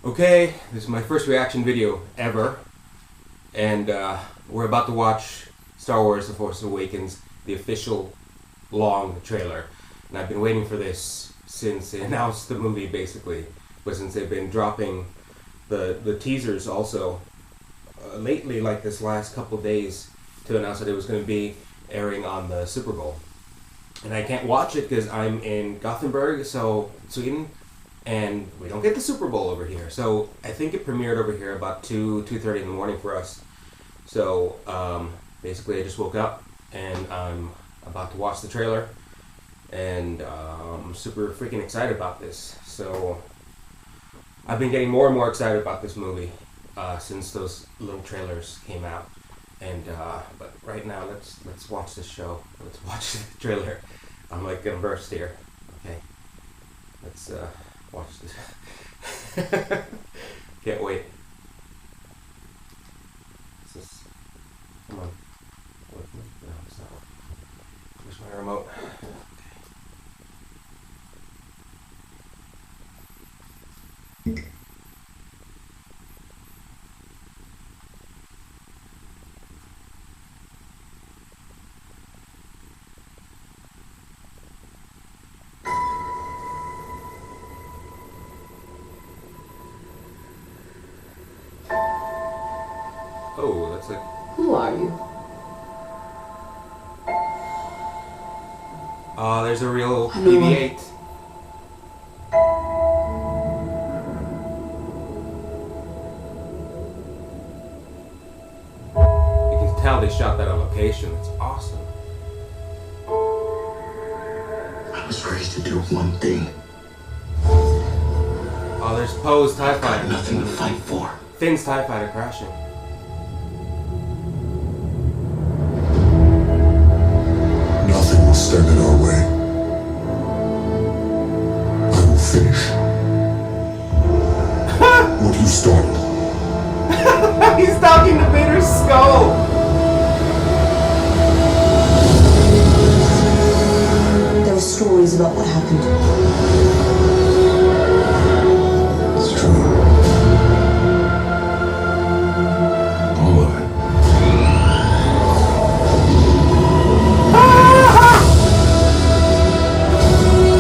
Okay, this is my first reaction video ever, and we're about to watch Star Wars The Force Awakens, the official long trailer. And I've been waiting for this since they announced the movie, basically, but since they've been dropping the teasers also lately, like this last couple of days, to announce that it was going to be airing on the Super Bowl. And I can't watch it because I'm in Gothenburg, so Sweden, and we don't get the Super Bowl over here. So I think it premiered over here about 2:30 in the morning for us. So basically I just woke up and I'm about to watch the trailer, and I'm super freaking excited about this. So I've been getting more and more excited about this movie since those little trailers came out. And but right now let's watch this show. Let's watch the trailer. I'm like gonna burst here. Okay, let's watch this. Can't wait. Come on. No, it's not. Where's my remote? Okay. Oh, that's like... Who are you? Oh, there's a real BB-8. You can tell they shot that on location. It's awesome. I was raised to do one thing. Oh, there's Poe's TIE Fighter. Nothing to fight for. Finn's TIE Fighter crashing. Nothing will stand in our way. I will finish what you started. He's talking to Vader's skull! There were stories about what happened. It's true. All of it.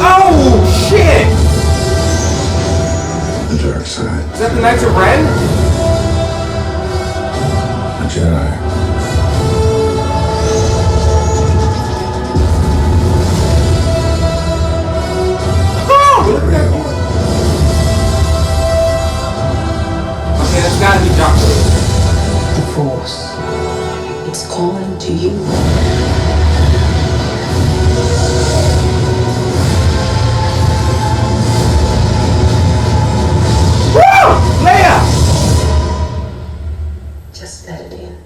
Oh, shit! The dark side. Is that the Knights of Ren? A Jedi. Oh, look at that. Okay, that's gotta be Doctor. The Force. It's calling to you. Leia! Just let it in.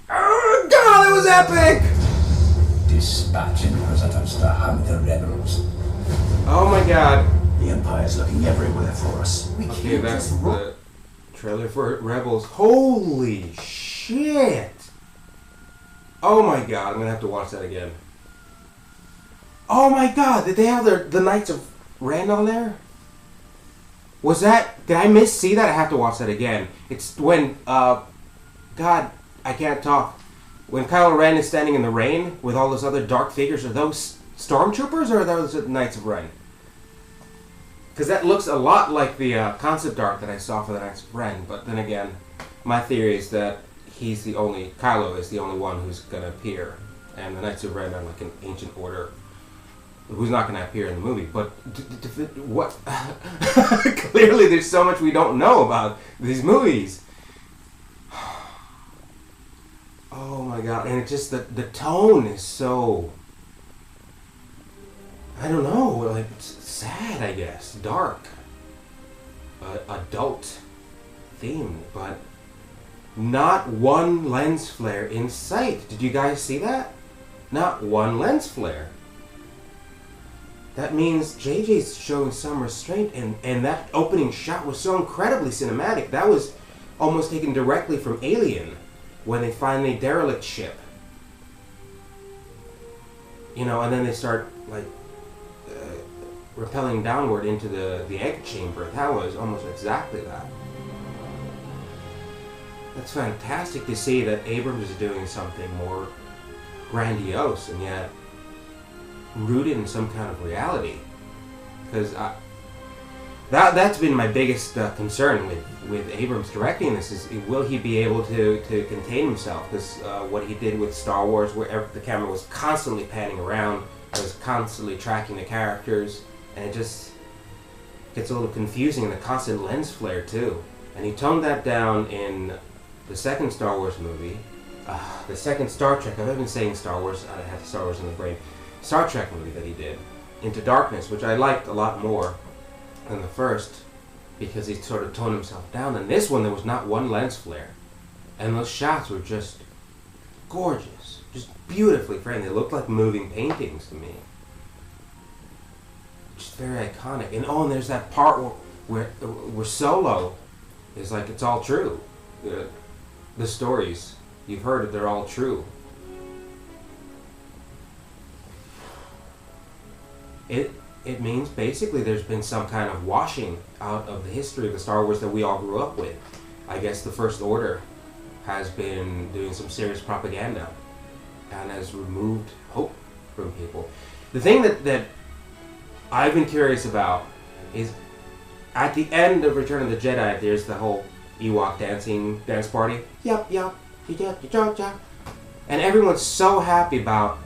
Oh God, that was epic! Dispatch inquisitors to hunt the rebels. Oh my God. The Empire's looking everywhere for us. Okay, that's the trailer for Rebels. Holy shit! Oh my God, I'm gonna have to watch that again. Oh my God, did they have the Knights of Ren on there? Was that, did I see that? I have to watch that again. It's when, God, I can't talk. When Kylo Ren is standing in the rain with all those other dark figures, are those stormtroopers or are those the Knights of Ren? Because that looks a lot like the concept art that I saw for the Knights of Ren, but then again, my theory is that Kylo is the only one who's going to appear, and the Knights of Ren are like an ancient order who's not going to appear in the movie. But what? Clearly there's so much we don't know about these movies. Oh my God, and it's just the tone is so, I don't know, like sad, I guess, dark, adult themed, but not one lens flare in sight. Did you guys see that? Not one lens flare. that means JJ's showing some restraint, and that opening shot was so incredibly cinematic. That was almost taken directly from Alien, when they find a derelict ship. And then they start, like, rappelling downward into the egg chamber. That was almost exactly that. That's fantastic to see that Abrams is doing something more grandiose and yet rooted in some kind of reality. Because that's been my biggest concern with Abrams directing this is, will he be able to contain himself? Because what he did with Star Wars, where the camera was constantly panning around, was constantly tracking the characters, and it just gets a little confusing, and the constant lens flare too. And he toned that down in the second Star Wars movie, the second Star Trek. I've been saying Star Wars. I have Star Wars in the brain. Star Trek movie that he did, Into Darkness, which I liked a lot more than the first, because he sort of toned himself down. And this one, there was not one lens flare, and those shots were just gorgeous, just beautifully framed. They looked like moving paintings to me. Just very iconic. And there's that part where Solo is like, it's all true. The stories you've heard, they're all true. It means basically there's been some kind of washing out of the history of the Star Wars that we all grew up with. I guess the First Order has been doing some serious propaganda and has removed hope from people. The thing that I've been curious about is, at the end of Return of the Jedi, there's the whole Ewok dance party. Yup, and everyone's so happy about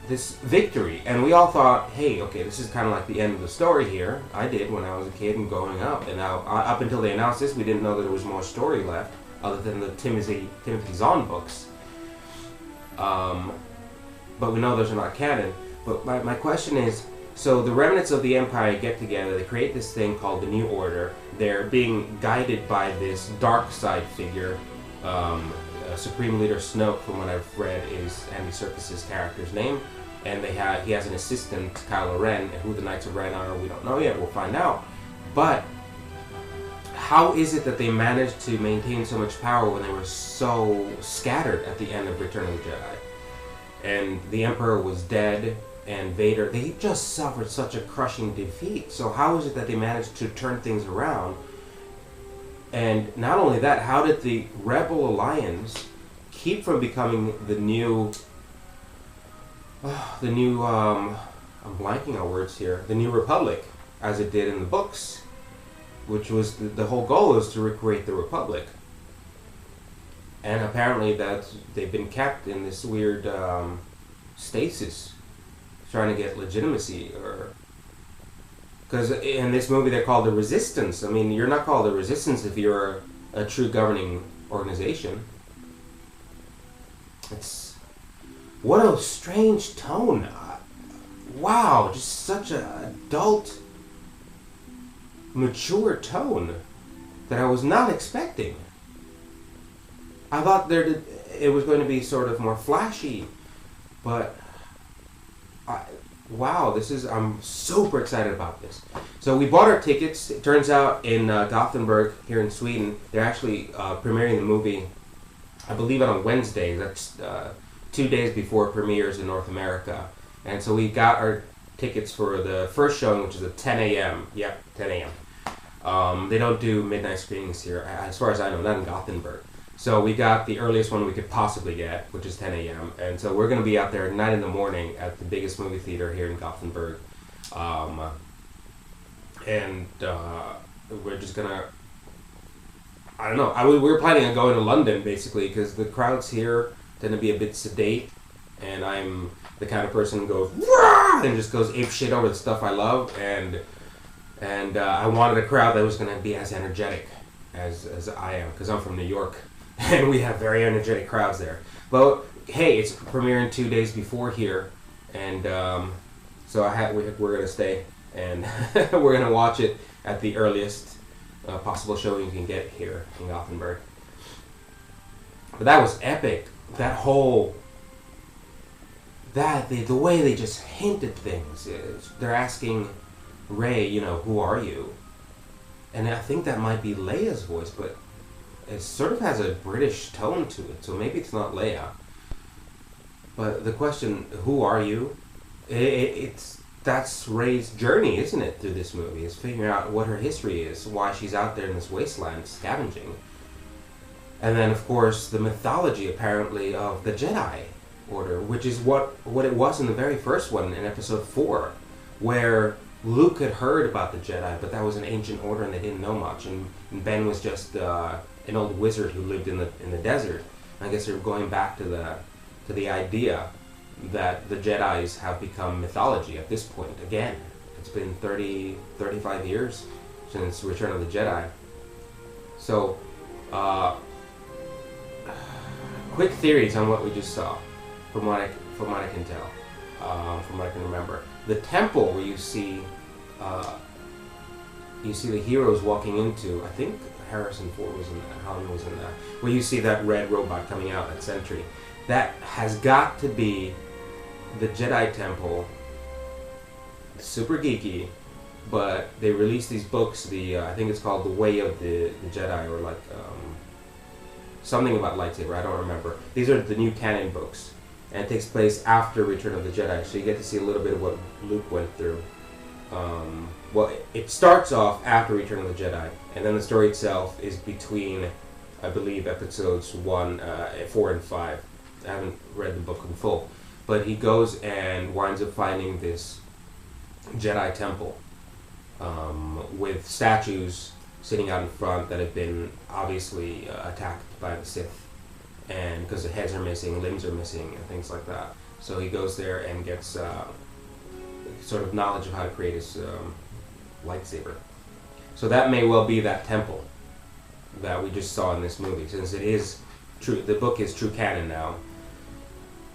this victory, and we all thought, hey, okay, this is kind of like the end of the story here. I did when I was a kid and growing up, and now up until they announced this, we didn't know that there was more story left other than the Timothy Zahn books. But we know those are not canon. But my question is, so the remnants of the Empire get together, they create this thing called the New Order. They're being guided by this dark side figure. Supreme Leader Snoke, from what I've read, is Andy Serkis's character's name. And he has an assistant, Kylo Ren, and who the Knights of Ren are, we don't know yet, we'll find out. But how is it that they managed to maintain so much power when they were so scattered at the end of Return of the Jedi? And the Emperor was dead, and Vader, they just suffered such a crushing defeat. So how is it that they managed to turn things around? And not only that, how did the Rebel Alliance keep from becoming the new, I'm blanking on words here, the New Republic, as it did in the books, which was the whole goal is to recreate the Republic. And apparently they've been kept in this weird stasis, trying to get legitimacy, or because in this movie they're called the Resistance. I mean, you're not called the Resistance if you're a true governing organization. It's what a strange tone. Wow, just such an adult, mature tone that I was not expecting. I thought it was going to be sort of more flashy, but wow, I'm super excited about this. So we bought our tickets. It turns out in Gothenburg, here in Sweden, they're actually premiering the movie, I believe, on Wednesday. That's 2 days before it premieres in North America. And so we got our tickets for the first showing, which is at 10 a.m. Yep, 10 a.m. They don't do midnight screenings here, as far as I know, not in Gothenburg. So we got the earliest one we could possibly get, which is 10 a.m. And so we're going to be out there at 9 in the morning at the biggest movie theater here in Gothenburg. We're just going to, I don't know. We were planning on going to London, basically, because the crowds here tend to be a bit sedate. And I'm the kind of person who goes, "Rah!" and just goes ape shit over the stuff I love. And I wanted a crowd that was going to be as energetic as I am, because I'm from New York. And we have very energetic crowds there. But hey, it's premiering 2 days before here, and so we're gonna stay, and we're gonna watch it at the earliest possible showing you can get here in Gothenburg. But that was epic. That whole the way they just hint at things. They're asking Rey, who are you? And I think that might be Leia's voice, but it sort of has a British tone to it, so maybe it's not Leia. But the question, who are you? That's Rey's journey, isn't it, through this movie? Is figuring out what her history is, why she's out there in this wasteland scavenging. And then, of course, the mythology, apparently, of the Jedi Order, which is what it was in the very first one, in Episode 4, where Luke had heard about the Jedi, but that was an ancient order and they didn't know much. And Ben was just an old wizard who lived in the desert. And I guess they're going back to the idea that the Jedis have become mythology at this point again. It's been 35 years since Return of the Jedi. So, quick theories on what we just saw, from what I can tell, from what I can remember. The temple where you see the heroes walking into, I think Harrison Ford was in that, Holland was in that, where you see that red robot coming out, that sentry. That has got to be the Jedi Temple. Super geeky, but they released these books, I think it's called The Way of the Jedi, or like something about lightsaber, I don't remember. These are the new canon books, and it takes place after Return of the Jedi, so you get to see a little bit of what Luke went through. Well, it starts off after Return of the Jedi, and then the story itself is between, I believe, episodes 4 and 5. I haven't read the book in full, but he goes and winds up finding this Jedi temple with statues sitting out in front that have been obviously attacked by the Sith, and because the heads are missing, limbs are missing, and things like that. So he goes there and gets sort of knowledge of how to create his lightsaber. So that may well be that temple that we just saw in this movie, since it is true. The book is true canon now.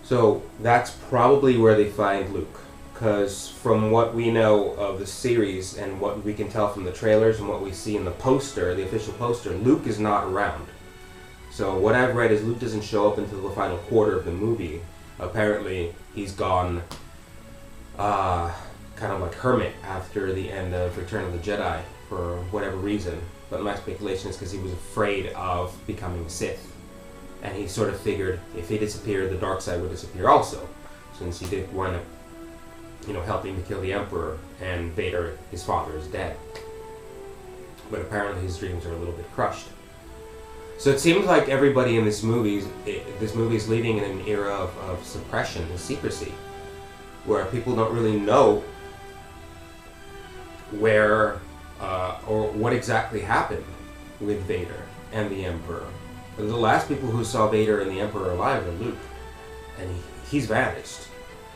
So that's probably where they find Luke, because from what we know of the series and what we can tell from the trailers and what we see in the poster, the official poster, Luke is not around. So what I've read is Luke doesn't show up until the final quarter of the movie. Apparently he's gone kind of like hermit after the end of Return of the Jedi for whatever reason. But my speculation is because he was afraid of becoming a Sith. And he sort of figured if he disappeared, the dark side would disappear also, since he did wind up, helping to kill the Emperor, and Vader, his father, is dead. But apparently his dreams are a little bit crushed. So it seems like everybody in this movie is leading in an era of suppression and secrecy, where people don't really know where or what exactly happened with Vader and the Emperor. The last people who saw Vader and the Emperor alive were Luke, and he's vanished.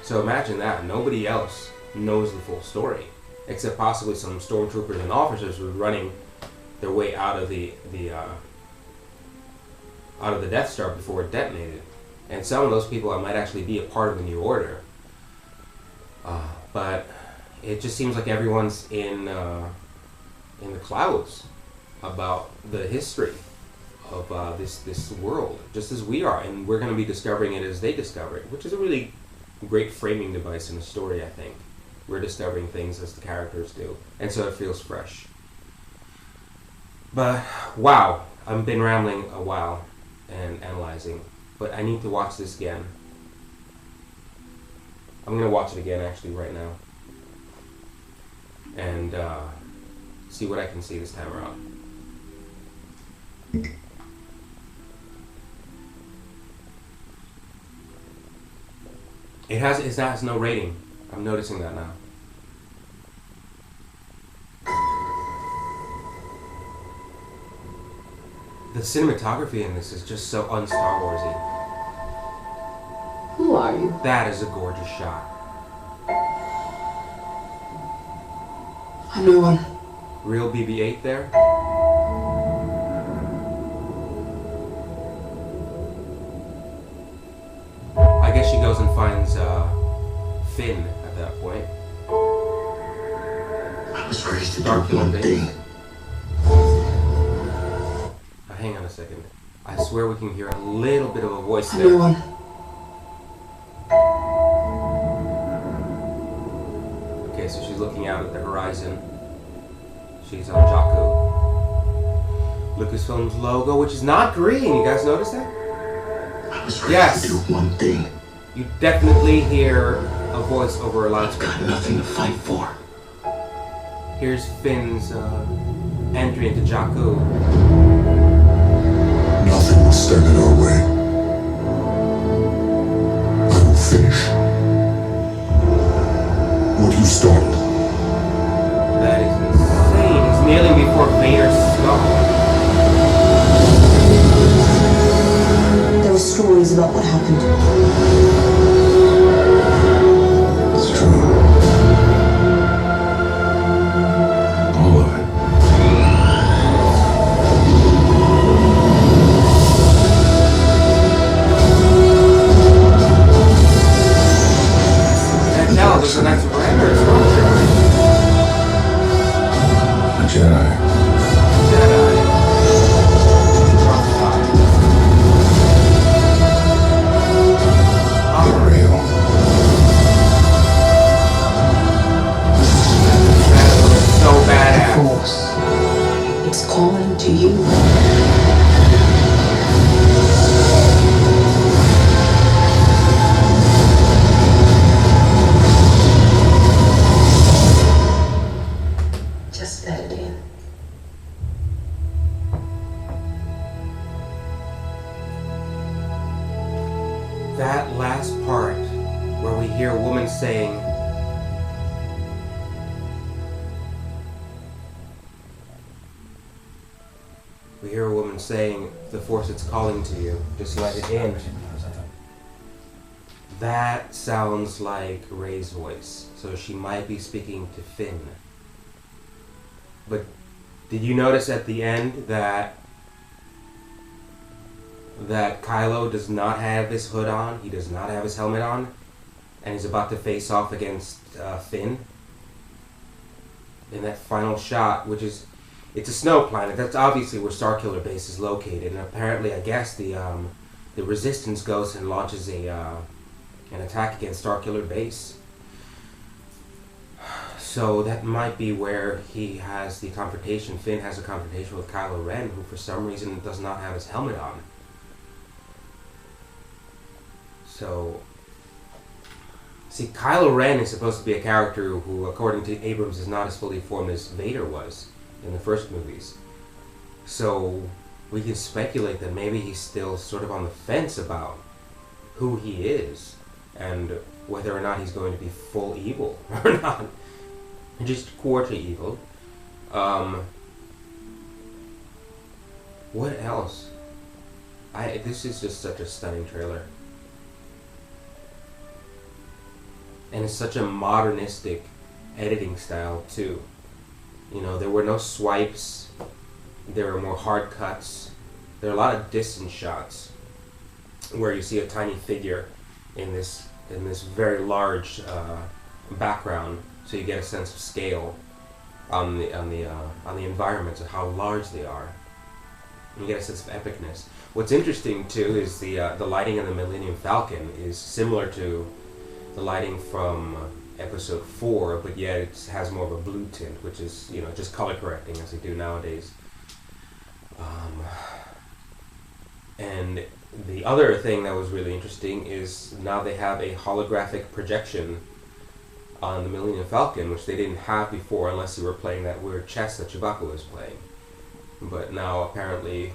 So imagine that. Nobody else knows the full story, except possibly some stormtroopers and officers who were running their way out of the Death Star before it detonated. And some of those people might actually be a part of the New Order. But it just seems like everyone's in the clouds about the history of this world, just as we are, and we're going to be discovering it as they discover it, which is a really great framing device in a story, I think. We're discovering things as the characters do, and so it feels fresh. But, wow, I've been rambling a while and analyzing, but I need to watch this again. I'm going to watch it again, actually, right now, and see what I can see this time around. It has no rating. I'm noticing that now. The cinematography in this is just so un-Star Warsy. Who are you? That is a gorgeous shot. I'm no one. Real BB-8 there. I guess she goes and finds Finn at that point. I was raised to do Dark one Lord thing. Hang on a second. I swear we can hear a little bit of a voice I'm there. no one. Okay, so she's looking out at the horizon. She's on Jakku. Lucasfilm's logo, which is not green. You guys notice that? I was ready Yes. to do one thing. You definitely hear a voice over a I've got loudspeaker. nothing to fight for. Here's Finn's entry into Jakku. Nothing will stand in our way. I will finish what you started. That is insane. He's kneeling before Vader's skull. There were stories about what happened. It's true. All of it. Can't tell. There's a Knights of Ren or a Stormtrooper. A Jedi. Jedi. Betrayal. That looks so The badass. Force. It's calling to you. Just let it in. That last part where we hear a woman saying, the Force is calling to you, just let it in. That sounds like Rey's voice, so she might be speaking to Finn. But did you notice at the end that Kylo does not have his hood on, he does not have his helmet on, and he's about to face off against Finn? In that final shot, which is, it's a snow planet, that's obviously where Starkiller Base is located, and apparently, I guess, the Resistance goes and launches an attack against Starkiller Base. So that might be where he has the confrontation. Finn has a confrontation with Kylo Ren, who for some reason does not have his helmet on. So, see, Kylo Ren is supposed to be a character who, according to Abrams, is not as fully formed as Vader was in the first movies. So, we can speculate that maybe he's still sort of on the fence about who he is, and whether or not he's going to be full evil or not. Just quarter evil. What else? This is just such a stunning trailer. And it's such a modernistic editing style too. You know, there were no swipes, there were more hard cuts. There are a lot of distance shots where you see a tiny figure in this very large background, so you get a sense of scale on the environments of how large they are. And you get a sense of epicness. What's interesting too is the lighting in the Millennium Falcon is similar to the lighting from Episode 4, but yet it has more of a blue tint, which is, you know, just color correcting as they do nowadays. And the other thing that was really interesting is now they have a holographic projection on the Millennium Falcon, which they didn't have before unless you were playing that weird chess that Chewbacca was playing. But now apparently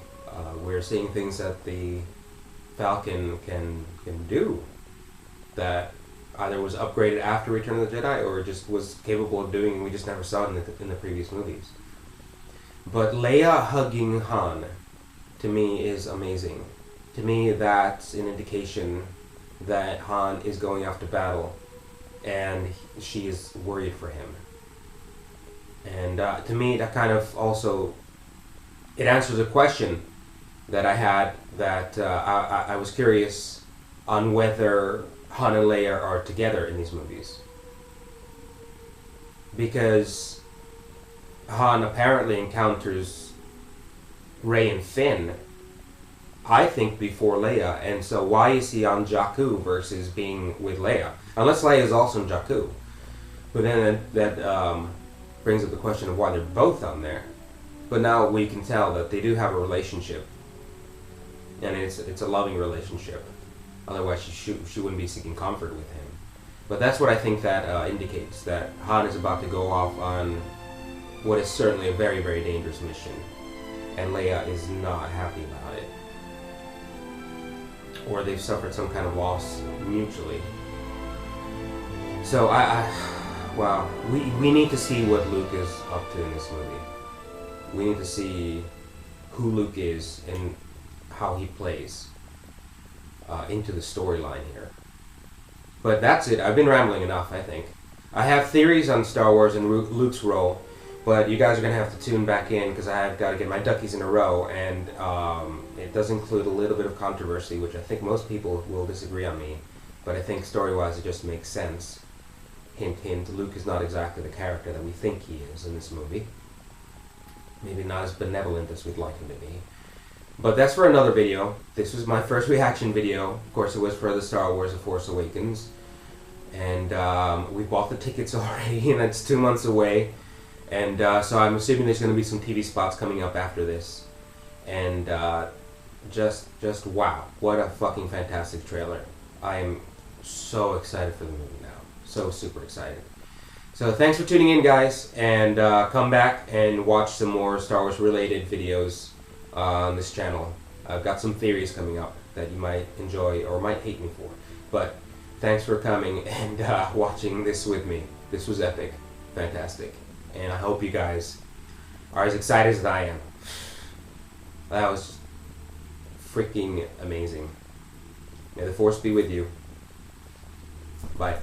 we're seeing things that the Falcon can do that either was upgraded after Return of the Jedi or just was capable of doing, and we just never saw it in the previous movies. But Leia hugging Han, to me, is amazing. To me, that's an indication that Han is going off to battle, and she is worried for him. And to me, that kind of also, it answers a question that I had, that I was curious on whether Han and Leia are together in these movies. Because Han apparently encounters Rey and Finn, I think, before Leia, and so why is he on Jakku versus being with Leia? Unless Leia is also on Jakku. But then that brings up the question of why they're both on there. But now we can tell that they do have a relationship, and it's a loving relationship. Otherwise, she wouldn't be seeking comfort with him. But that's what I think that indicates, that Han is about to go off on what is certainly a very, very dangerous mission, and Leia is not happy about it. Or they've suffered some kind of loss mutually. So wow, we need to see what Luke is up to in this movie. We need to see who Luke is and how he plays into the storyline here. But that's it. I've been rambling enough, I think. I have theories on Star Wars and Luke's role, but you guys are going to have to tune back in because I've got to get my duckies in a row, and it does include a little bit of controversy, which I think most people will disagree on me, but I think story-wise it just makes sense. Hint, hint, Luke is not exactly the character that we think he is in this movie. Maybe not as benevolent as we'd like him to be. But that's for another video. This was my first reaction video. Of course, it was for the Star Wars The Force Awakens. And we bought the tickets already, and it's 2 months away. And so I'm assuming there's going to be some TV spots coming up after this. And just wow, what a fucking fantastic trailer. I am so excited for the movie now. So super excited. So thanks for tuning in, guys, and come back and watch some more Star Wars related videos on this channel. I've got some theories coming up that you might enjoy or might hate me for. But thanks for coming and watching this with me. This was epic. Fantastic. And I hope you guys are as excited as I am. That was freaking amazing. May the Force be with you. Bye.